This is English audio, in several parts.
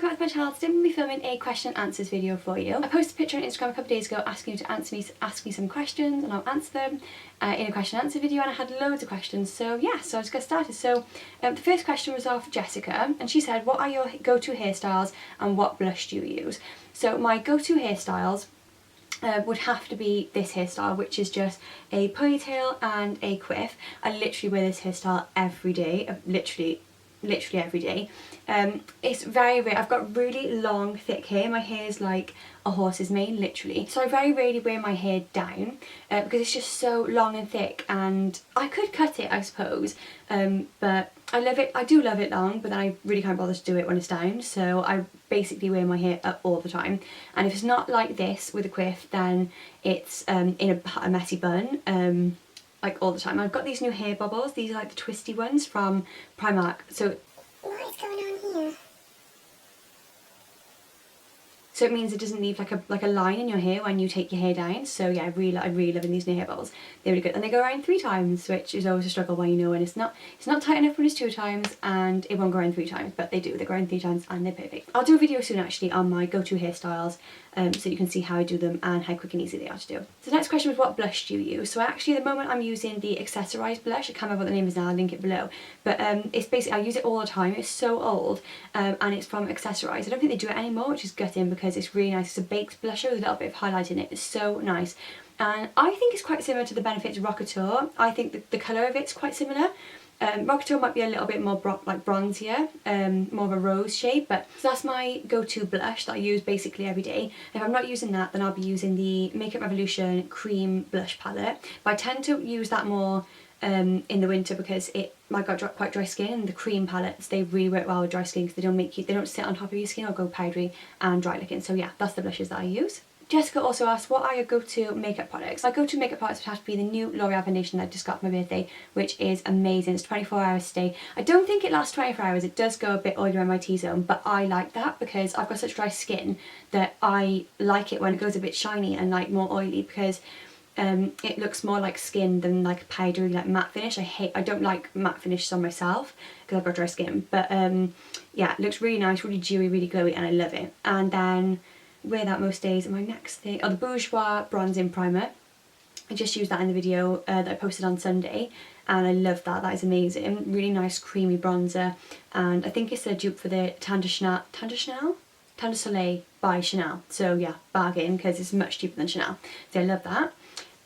welcome back to my channel. Today I'm going to be filming a question and answers video for you. I posted a picture on Instagram a couple of days ago asking you to ask me some questions, and I'll answer them in a question and answer video, and I had loads of questions, so yeah, so I'll just get started. So the first question was off Jessica, and she said, what are your go-to hairstyles and what blush do you use? So my go-to hairstyles would have to be this hairstyle, which is just a ponytail and a quiff. I literally wear this hairstyle every day, literally every day. It's very rare. I've got really long thick hair. My hair is like a horse's mane, literally, so I very rarely wear my hair down because it's just so long and thick, and I could cut it, I suppose, but I love it. I do love it long, but then I really can't bother to do it when it's down, so I basically wear my hair up all the time. And if it's not like this with a quiff, then it's in a messy bun, like all the time. I've got these new hair bubbles. These are like the twisty ones from Primark. So what is going on here? So it means it doesn't leave like a line in your hair when you take your hair down. So yeah, I'm really loving these new hair bubbles. They're really good, and they go around 3 times, which is always a struggle when you know when it's not tight enough when it's 2 times, and it won't go around 3 times, but they do. They go around 3 times, and they're perfect. I'll do a video soon actually on my go-to hairstyles, so you can see how I do them and how quick and easy they are to do. So the next question was, what blush do you use? So actually at the moment I'm using the accessorised blush. I can't remember what the name is now, I'll link it below. But it's basically, I use it all the time. It's so old, and it's from Accessorised. I don't think they do it anymore, which is gutting because it's really nice. It's a baked blusher with a little bit of highlight in it. It's so nice. And I think it's quite similar to the Benefits Rockateur. I think the colour of it's quite similar. Rockateur might be a little bit more bronzier, more of a rose shade, but so that's my go-to blush that I use basically every day. If I'm not using that, then I'll be using the Makeup Revolution cream blush palette, but I tend to use that more in the winter because I've got quite dry skin, and the cream palettes, they really work well with dry skin because they don't sit on top of your skin or go powdery and dry looking. So yeah, that's the blushes that I use. Jessica also asked, what are your go-to makeup products? My go-to makeup products would have to be the new L'Oreal foundation that I just got for my birthday, which is amazing. It's 24 hours stay. I don't think it lasts 24 hours. It does go a bit oily around my T-zone, but I like that because I've got such dry skin that I like it when it goes a bit shiny and like more oily, because it looks more like skin than like a powdery like matte finish. I don't like matte finishes on myself because I've got dry skin, but yeah, it looks really nice, really dewy, really glowy, and I love it. And then wear that most days. And my next thing, the Bourjois bronzing primer. I just used that in the video that I posted on Sunday, and I love that. That is amazing. Really nice creamy bronzer, and I think it's a dupe for the Teint de Soleil by Chanel. So yeah, bargain because it's much cheaper than Chanel. So I love that.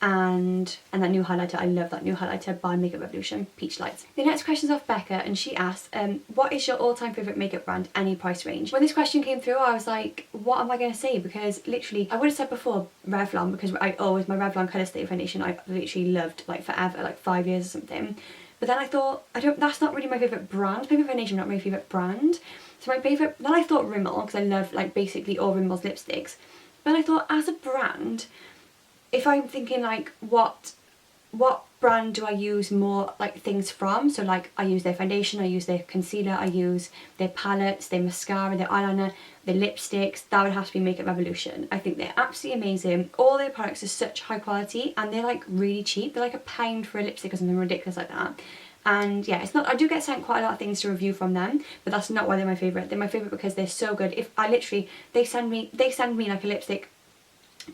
And that new highlighter, I love that new highlighter by Makeup Revolution, Peach Lights. The next question's off Becca, and she asked, what is your all-time favourite makeup brand, any price range? When this question came through, I was like, what am I going to say? Because literally, I would have said before Revlon, because my Revlon Colour Stay foundation I literally loved like forever, like 5 years or something. But then I thought, that's not really my favourite brand. Makeup foundation, not my favourite brand. So my favourite, then I thought Rimmel, because I love like basically all Rimmel's lipsticks. But I thought, as a brand, if I'm thinking like what brand do I use more like things from, so like I use their foundation, I use their concealer, I use their palettes, their mascara, their eyeliner, their lipsticks, that would have to be Makeup Revolution. I think they're absolutely amazing. All their products are such high quality, and they're like really cheap. They're like £1 for a lipstick or something ridiculous like that. And yeah, it's not, I do get sent quite a lot of things to review from them, but that's not why they're my favourite. They're my favourite because they're so good. If I literally, they send me like a lipstick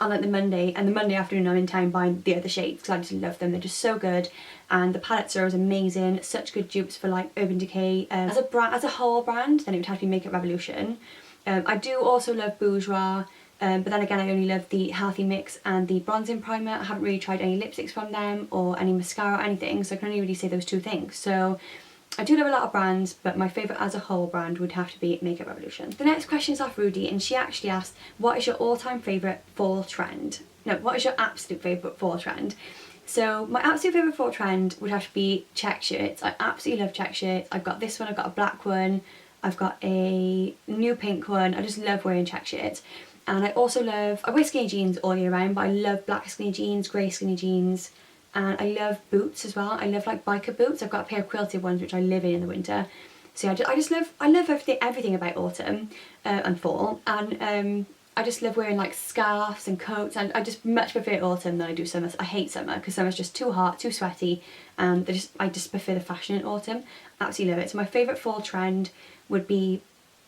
on like the Monday, and the Monday afternoon I'm in town buying the other shades because I just love them. They're just so good, and the palettes are amazing. Such good dupes for like Urban Decay. As a whole brand, then it would have to be Makeup Revolution. I do also love Bourjois, but then again I only love the Healthy Mix and the bronzing primer. I haven't really tried any lipsticks from them or any mascara or anything, so I can only really say those 2 things. So I do love a lot of brands, but my favourite as a whole brand would have to be Makeup Revolution. The next question is off Rudy, and she actually asked, what is your all-time favourite fall trend? No, what is your absolute favourite fall trend? So my absolute favourite fall trend would have to be check shirts. I absolutely love check shirts. I've got this one, I've got a black one, I've got a new pink one. I just love wearing check shirts. And I also I wear skinny jeans all year round, but I love black skinny jeans, grey skinny jeans, and I love boots as well. I love like biker boots. I've got a pair of quilted ones which I live in the winter. So yeah, I love everything about autumn and fall, and I just love wearing like scarves and coats, and I just much prefer autumn than I do summer. I hate summer because summer's just too hot, too sweaty, and I just prefer the fashion in autumn. Absolutely love it. So my favourite fall trend would be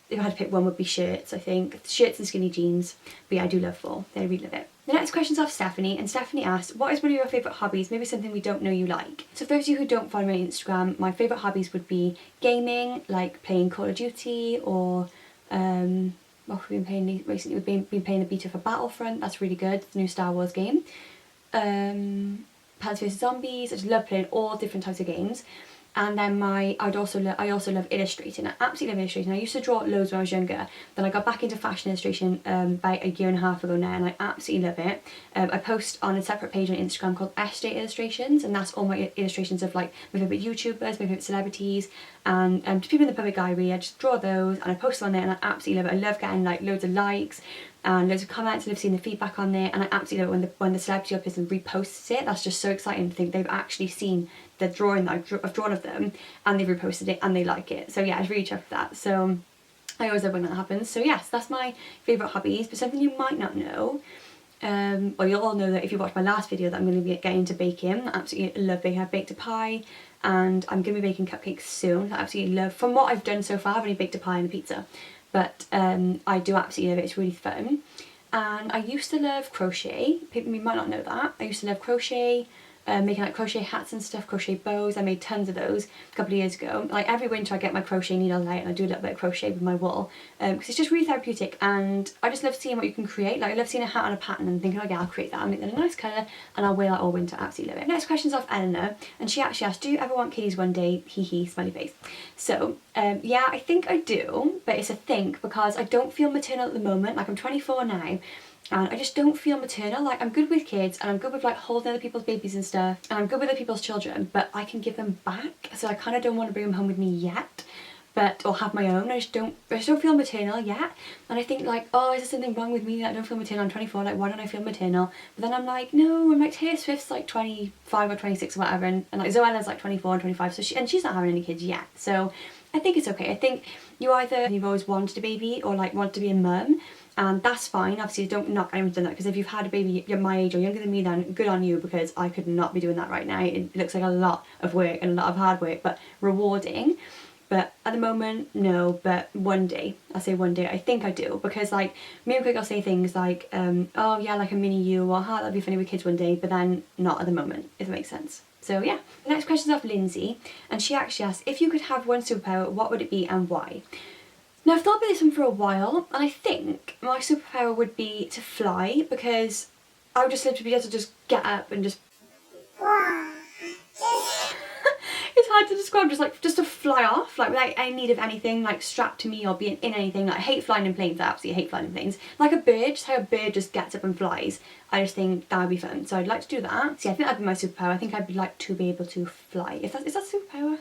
if I had to pick one, would be shirts, I think. Shirts and skinny jeans. But yeah, I do love fall. I really love it. The next question's off Stephanie, and Stephanie asked, what is one of your favourite hobbies? Maybe something we don't know you like. So for those of you who don't follow me on Instagram, my favourite hobbies would be gaming, like playing Call of Duty, or what we've been playing recently. We've been playing the beta for Battlefront. That's really good. The new Star Wars game. Plants vs Zombies. I just love playing all different types of games. And then I also love illustrating. I absolutely love illustrating. I used to draw loads when I was younger. Then I got back into fashion illustration about a year and a half ago now, and I absolutely love it. I post on a separate page on Instagram called Estate Illustrations, and that's all my illustrations of like my favourite YouTubers, my favourite celebrities, and just people in the public eye really. I just draw those and I post on there, and I absolutely love it. I love getting like loads of likes and loads of comments, and I've seen the feedback on there, and I absolutely love it when the celebrity or person reposts it. That's just so exciting to think they've actually seen the drawing that I've drawn of them, and they've reposted it and they like it. So yeah, I was really chuffed with that. So I always love when that happens. So yes, that's my favourite hobbies. But something you might not know, well, you'll all know that if you watch my last video, that I'm going to be getting into baking. I absolutely love baking. I've baked a pie, and I'm going to be baking cupcakes soon. I absolutely love, from what I've done so far, I've only baked a pie and a pizza, but I do absolutely love it. It's really fun. And I used to love crochet. People might not know that. I used to love crochet, making like crochet hats and stuff, crochet bows. I made tons of those a couple of years ago. Like every winter I get my crochet needles out and I do a little bit of crochet with my wool, because it's just really therapeutic, and I just love seeing what you can create. Like I love seeing a hat on a pattern and thinking, oh yeah, I'll create that, I'll make that a nice colour and I'll wear that all winter. Absolutely love it. Next question's off Eleanor, and she actually asked, do you ever want kiddies one day? Hee hee, smiley face. So yeah, I think I do, but it's a think because I don't feel maternal at the moment. Like I'm 24 now, and I just don't feel maternal. Like I'm good with kids and I'm good with like holding other people's babies and stuff, and I'm good with other people's children, but I can give them back, so I kind of don't want to bring them home with me yet, or have my own. I just don't feel maternal yet, and I think like, oh, is there something wrong with me that I don't feel maternal? I'm 24, like why don't I feel maternal? But then I'm like, no, I'm like Taylor Swift's like 25 or 26 or whatever, and like Zoella's like 24 and 25, so she's not having any kids yet, so I think it's okay. I think you've always wanted a baby or like want to be a mum, and that's fine. Obviously don't knock anyone done that, because if you've had a baby, you're my age or younger than me, then good on you, because I could not be doing that right now. It looks like a lot of work and a lot of hard work, but rewarding. But at the moment, no, but one day, I say one day, I think I do, because like me and Craig will say things like, oh yeah, like a mini you, or that'd be funny with kids one day, but then not at the moment, if that makes sense. So yeah. The next question's off Lindsay, and she actually asked, if you could have one superpower, what would it be and why? Now I've thought about this one for a while, and I think my superpower would be to fly, because I would just love to be able to just get up and just it's hard to describe, just to fly off, like without any need of anything like strapped to me or being in anything. Like I hate flying in planes. I absolutely hate flying in planes. Like a bird, just how a bird just gets up and flies. I just think that would be fun. So I'd like to do that. So yeah, I think that'd be my superpower. I think I'd like to be able to fly. Is that a superpower?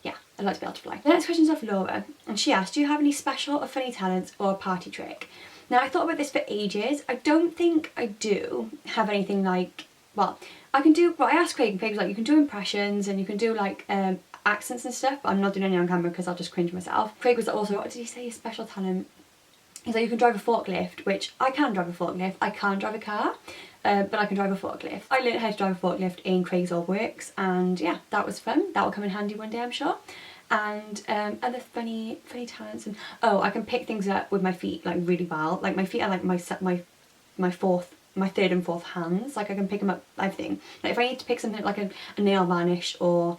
Yeah, I'd like to be able to fly. The next question's off Laura, and she asked, do you have any special or funny talents or a party trick? Now I thought about this for ages. I don't think I do have anything like, well, I can do, well I asked Craig, and Craig was like, you can do impressions and you can do like accents and stuff, but I'm not doing any on camera because I'll just cringe myself. Craig was also, what did he say, a special talent? He's like, you can drive a forklift, which I can drive a forklift. I can't drive a car, but I can drive a forklift. I learned how to drive a forklift in Craig's Old Works, and yeah, that was fun. That will come in handy one day, I'm sure. And other funny talents, and oh, I can pick things up with my feet like really well. Like my feet are like my third and fourth hands. Like I can pick them up, everything. Like if I need to pick something like a nail varnish or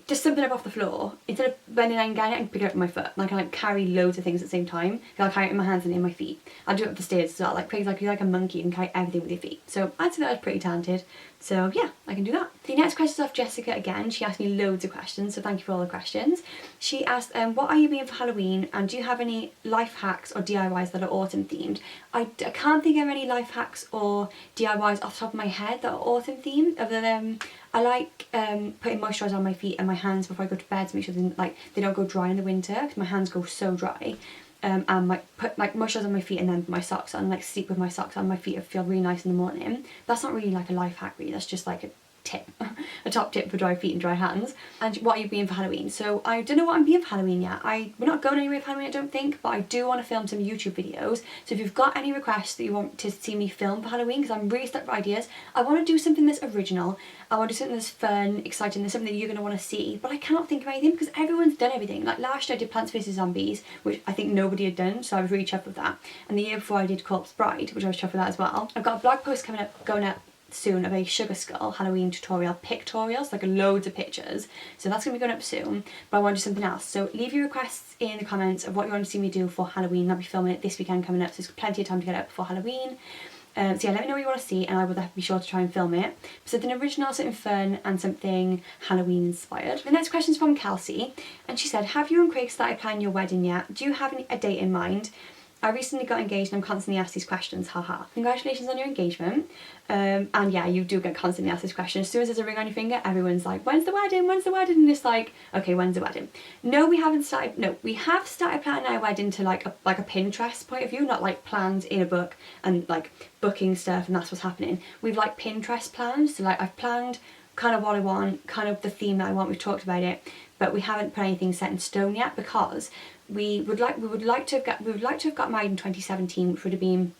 just something up off the floor, instead of bending down and getting it, I can pick it up with my foot. And I can like carry loads of things at the same time. I'll carry it in my hands and in my feet. I'll do it up the stairs as well. Like Craig's like, you're like a monkey, you can carry everything with your feet. So I'd say that I was pretty talented. So yeah, I can do that. The next question's off Jessica again. She asked me loads of questions, so thank you for all the questions. She asked, what are you being for Halloween, and do you have any life hacks or DIYs that are autumn themed? I can't think of any life hacks or DIYs off the top of my head that are autumn themed, other than I like putting moisturiser on my feet and my hands before I go to bed to make sure they don't go dry in the winter, because my hands go so dry. And put like moisturiser on my feet and then my socks on, like sleep with my socks on. My feet feel really nice in the morning. That's not really like a life hack really, that's just like tip, a top tip for dry feet and dry hands. And what are you being for Halloween? So I don't know what I'm being for Halloween yet. We're not going anywhere for Halloween, I don't think, but I do want to film some YouTube videos. So if you've got any requests that you want to see me film for Halloween, because I'm really stuck for ideas, I want to do something that's original. I want to do something that's fun, exciting, there's something that you're going to want to see, but I can't think of anything because everyone's done everything. Like last year I did Plants vs Zombies, which I think nobody had done, so I was really chuffed with that. And the year before I did Corpse Bride, which I was chuffed with that as well. I've got a blog post going up soon of a Sugar Skull Halloween tutorial, pictorials, like loads of pictures. So that's going to be going up soon, but I want to do something else. So leave your requests in the comments of what you want to see me do for Halloween. I'll be filming it this weekend coming up, so there's plenty of time to get it up before Halloween. So yeah, let me know what you want to see and I will be sure to try and film it. Something original, something fun and something Halloween inspired. The next question is from Kelsey and she said, have you and Craig started planning your wedding yet? Do you have a date in mind? I recently got engaged and I'm constantly asked these questions, haha. Congratulations on your engagement. And yeah, you do get constantly asked this question. As soon as there's a ring on your finger, everyone's like, when's the wedding? When's the wedding? And it's like, okay, when's the wedding? No, we haven't started, no, we have started planning our wedding to like a Pinterest point of view, not like plans in a book and like booking stuff and that's what's happening. We've like Pinterest plans, so like I've planned kind of what I want, kind of the theme that I want, we've talked about it, but we haven't put anything set in stone yet because we would like to have got married in 2017, which would have been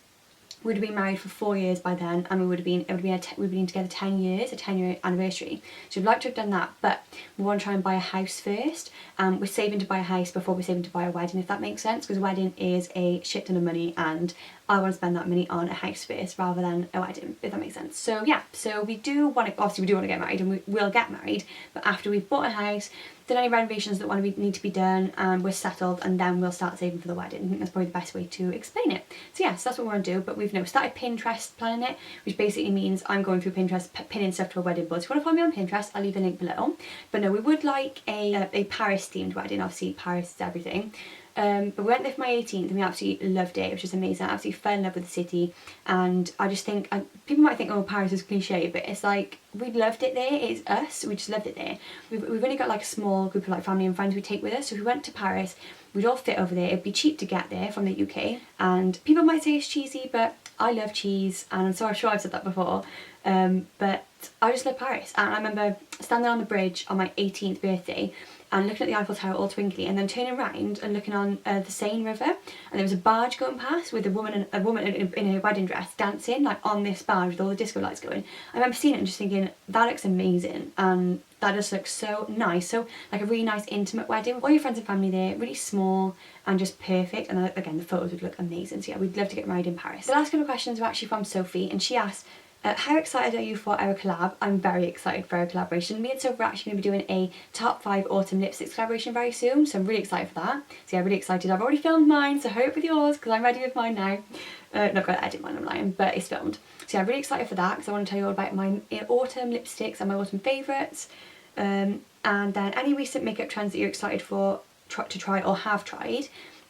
married for 4 years by then, and we've been together 10 years, a 10-year anniversary. So we'd like to have done that, but we want to try and buy a house first. We're saving to buy a house before we're saving to buy a wedding, if that makes sense, because a wedding is a shit ton of money and I want to spend that money on a house first rather than a wedding, if that makes sense. So yeah, so we do want to get married and we will get married, but after we've bought a house, done any renovations that need to be done, and we're settled, and then we'll start saving for the wedding. I think that's probably the best way to explain it. So yeah, so that's what we want to do, but we've started Pinterest planning it, which basically means I'm going through Pinterest pinning stuff to a wedding board. So if you want to follow me on Pinterest, I'll leave the link below. But no, we would like a Paris themed wedding. Obviously Paris is everything. But we went there for my 18th and we absolutely loved it. It was just amazing. I absolutely fell in love with the city, and I just think, people might think, oh, Paris is cliche, but it's like, we loved it there. It's us, we just loved it there. We've only got like a small group of like family and friends we take with us, so if we went to Paris, we'd all fit over there. It'd be cheap to get there from the UK, and people might say it's cheesy, but I love cheese, and I'm sure I've said that before, but I just love Paris. And I remember standing on the bridge on my 18th birthday and looking at the Eiffel Tower all twinkly, and then turning around and looking on the Seine River, and there was a barge going past with a woman in a wedding dress dancing like on this barge with all the disco lights going. I remember seeing it and just thinking, that looks amazing, and that just looks so nice. So like a really nice intimate wedding with all your friends and family there, really small and just perfect, and again the photos would look amazing. So yeah, we'd love to get married in Paris. The last couple of questions were actually from Sophie, and she asked, how excited are you for our collab? I'm very excited for our collaboration. Me and Sophie are actually going to be doing a top 5 autumn lipsticks collaboration very soon, so I'm really excited for that. So yeah, really excited. I've already filmed mine, so hurry up with yours because I'm ready with mine now. Not going to edit mine, I'm lying, but it's filmed. So yeah, I'm really excited for that because I want to tell you all about my autumn lipsticks and my autumn favourites. And then any recent makeup trends that you're excited for to try or have tried.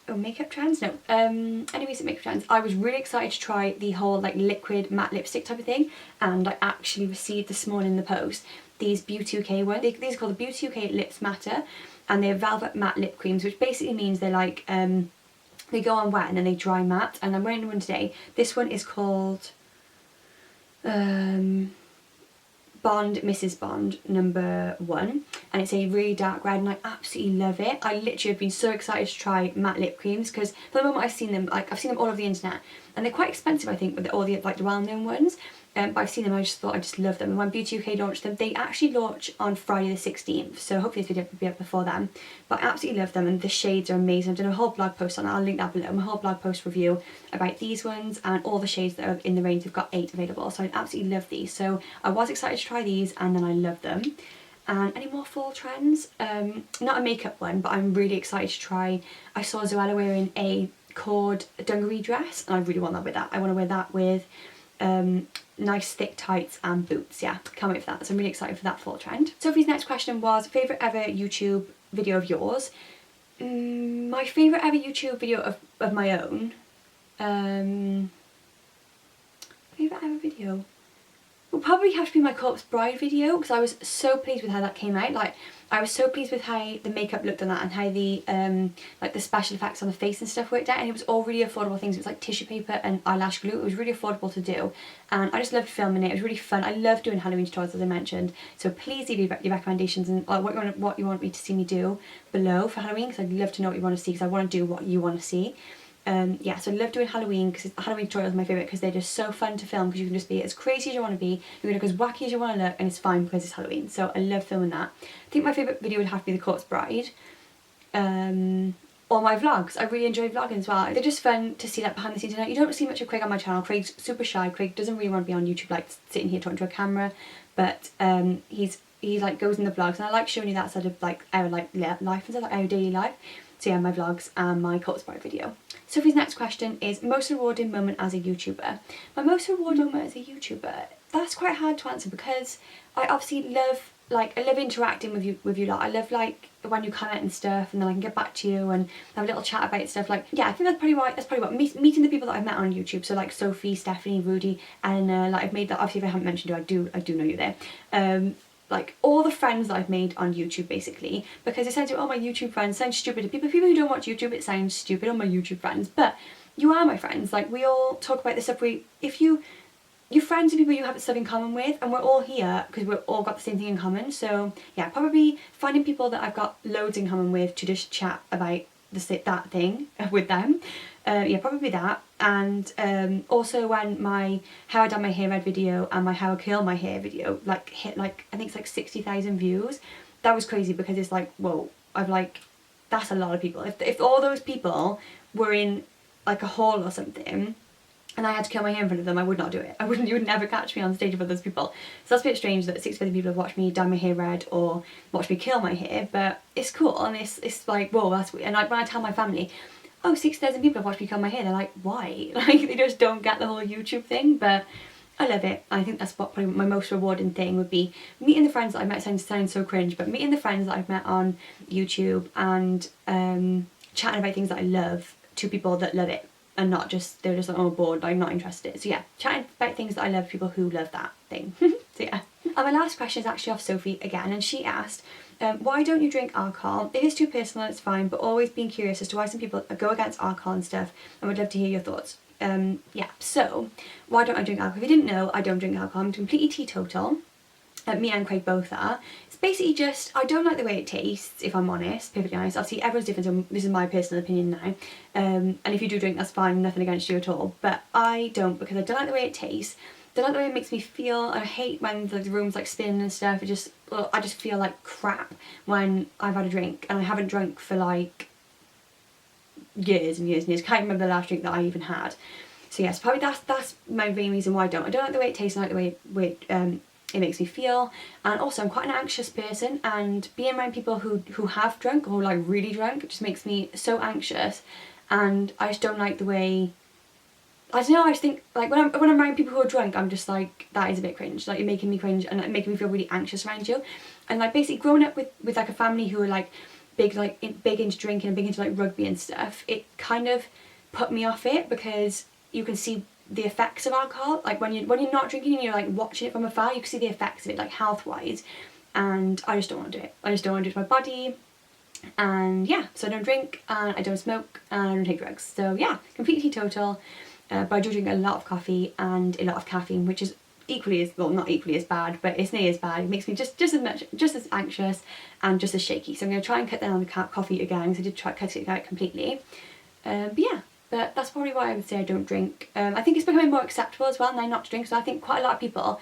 Oh, makeup trends? No. Any recent makeup trends? I was really excited to try the whole like liquid matte lipstick type of thing, and I actually received this morning in the post these Beauty UK ones. These are called the Beauty UK Lips Matter, and they're velvet matte lip creams, which basically means they're like they go on wet and then they dry matte. And I'm wearing one today. This one is called Bond, Mrs. Bond #1, and it's a really dark red and I absolutely love it. I literally have been so excited to try matte lip creams because for the moment I've seen them all over the internet, and they're quite expensive I think with all the like the well-known ones, but I've seen them, I just thought I just love them. And when Beauty UK launched them, they actually launch on Friday the 16th, so hopefully this video will be up before then. But I absolutely love them and the shades are amazing. I've done a whole blog post on it, I'll link that below, my whole blog post review about these ones and all the shades that are in the range. We've got 8 available, so I absolutely love these. So I was excited to try these and then I love them. And any more fall trends? Not a makeup one, but I'm really excited to try. I saw Zoella wearing a cord dungaree dress and I really want that with that. I want to wear that with nice thick tights and boots. Yeah, can't wait for that. So I'm really excited for that fall trend. Sophie's next question was, favourite ever YouTube video of yours? My favourite ever YouTube video of my own. Favourite ever video? will probably have to be my corpse bride video, because I was so pleased with how that came out. Like, I was so pleased with how the makeup looked on that, and how the like the special effects on the face and stuff worked out, and it was all really affordable things. It was like tissue paper and eyelash glue. It was really affordable to do, and I just loved filming it. It was really fun. I love doing Halloween tutorials, as I mentioned, so please leave your recommendations and what you want me to see me do below for Halloween, because I'd love to know what you want to see, because I want to do what you want to see. Yeah, so I love doing Halloween, because Halloween tutorials are my favourite, because they're just so fun to film, because you can just be as crazy as you want to be, you can look as wacky as you want to look, and it's fine because it's Halloween. So I love filming that. I think my favourite video would have to be the corpse bride, or my vlogs. I really enjoy vlogging as well. They're just fun to see, like, behind the scenes. You don't see much of Craig on my channel. Craig's super shy. Craig doesn't really want to be on YouTube, like sitting here talking to a camera, but he like goes in the vlogs, and I like showing you that side of like our life and stuff, like our daily life. So yeah, my vlogs and my corpse bride video. Sophie's next question is most rewarding moment as a YouTuber. My most rewarding moment as a YouTuber, that's quite hard to answer, because I obviously love, like, I love interacting with you lot. I love, like, when you comment and stuff, and then I can get back to you and have a little chat about stuff. Like, yeah, I think that's probably what meeting the people that I've met on YouTube. So like Sophie, Stephanie, Rudy, Eleanor. Like, I've made that. Obviously, if I haven't mentioned you, I do know you there. Like, all the friends that I've made on YouTube, basically, because it sounds like, oh, my YouTube friends sounds stupid to people who don't watch YouTube. It sounds stupid, oh, my YouTube friends, but you are my friends. Like, we all talk about this stuff. You're friends with people you have stuff in common with, and we're all here because we've all got the same thing in common. So yeah, probably finding people that I've got loads in common with to just chat about that thing with them. Yeah, probably that. And also when my how I done my hair red video and my how I curl my hair video like hit, like, I think it's like 60,000 views. That was crazy, because it's like, whoa, that's a lot of people. If all those people were in like a hall or something, and I had to curl my hair in front of them, I would not do it. You would never catch me on stage with those people. So that's a bit strange that 6,000 people have watched me dye my hair red or watched me curl my hair, but it's cool, and it's like, whoa, that's weird. And like, when I tell my family, oh, 6,000 people have watched me curl my hair, they're like, why? Like, they just don't get the whole YouTube thing, but I love it. I think that's what probably my most rewarding thing would be, meeting the friends that I've met. Sounds so cringe, but meeting the friends that I've met on YouTube and chatting about things that I love to people that love it, and not just, they're just like, oh, bored, I'm not interested. So yeah, chatting about things that I love, people who love that thing. So yeah. And my last question is actually off Sophie again, and she asked, why don't you drink alcohol? If it's too personal, it's fine, but always being curious as to why some people go against alcohol and stuff, and would love to hear your thoughts. Yeah, so why don't I drink alcohol? If you didn't know, I don't drink alcohol. I'm completely teetotal. Me and Craig both are. It's basically just, I don't like the way it tastes, if I'm honest, perfectly honest. Obviously everyone's different, so this is my personal opinion now. And if you do drink, that's fine, nothing against you at all. But I don't, because I don't like the way it tastes. I don't like the way it makes me feel. I hate when the room's like spinning and stuff. I just feel like crap when I've had a drink, and I haven't drunk for like years and years and years. Can't remember the last drink that I even had. So yes, probably that's my main reason why I don't. I don't like the way it tastes, I like the way it makes me feel. And also I'm quite an anxious person, and being around people who have drunk, or like really drunk, it just makes me so anxious, and I just don't like the way, I don't know, I just think like when I'm around people who are drunk, I'm just like, that is a bit cringe, like you're making me cringe and like, making me feel really anxious around you. And like basically growing up with like a family who are like big into drinking and big into like rugby and stuff, it kind of put me off it, because you can see the effects of alcohol, like when you're not drinking and you're like watching it from afar, you can see the effects of it, like health wise, and I just don't want to do it. I just don't want to do it to my body. And yeah, so I don't drink, and I don't smoke, and I don't take drugs. So yeah, completely total. But I do drink a lot of coffee and a lot of caffeine, which is equally as, well, not equally as bad, but it's near as bad. It makes me just as anxious and just as shaky. So I'm going to try and cut down on the coffee again, because I did try to cut it out completely. But yeah. But that's probably why I would say I don't drink. I think it's becoming more acceptable as well now not to drink, so I think quite a lot of people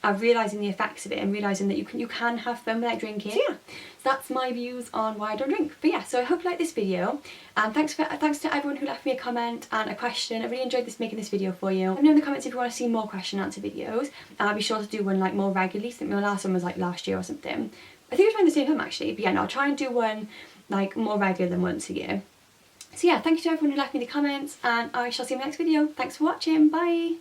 are realising the effects of it, and realising that you can have fun without drinking. So yeah, so that's my views on why I don't drink. But yeah, so I hope you like this video, and thanks to everyone who left me a comment and a question. I really enjoyed making this video for you. Let me know in the comments if you want to see more question and answer videos, and I'll be sure to do one like more regularly. I think my last one was like last year or something. I think it was around the same time actually, but yeah, no, I'll try and do one like more regular than once a year. So yeah, thank you to everyone who left me the comments, and I shall see you in the next video. Thanks for watching, bye!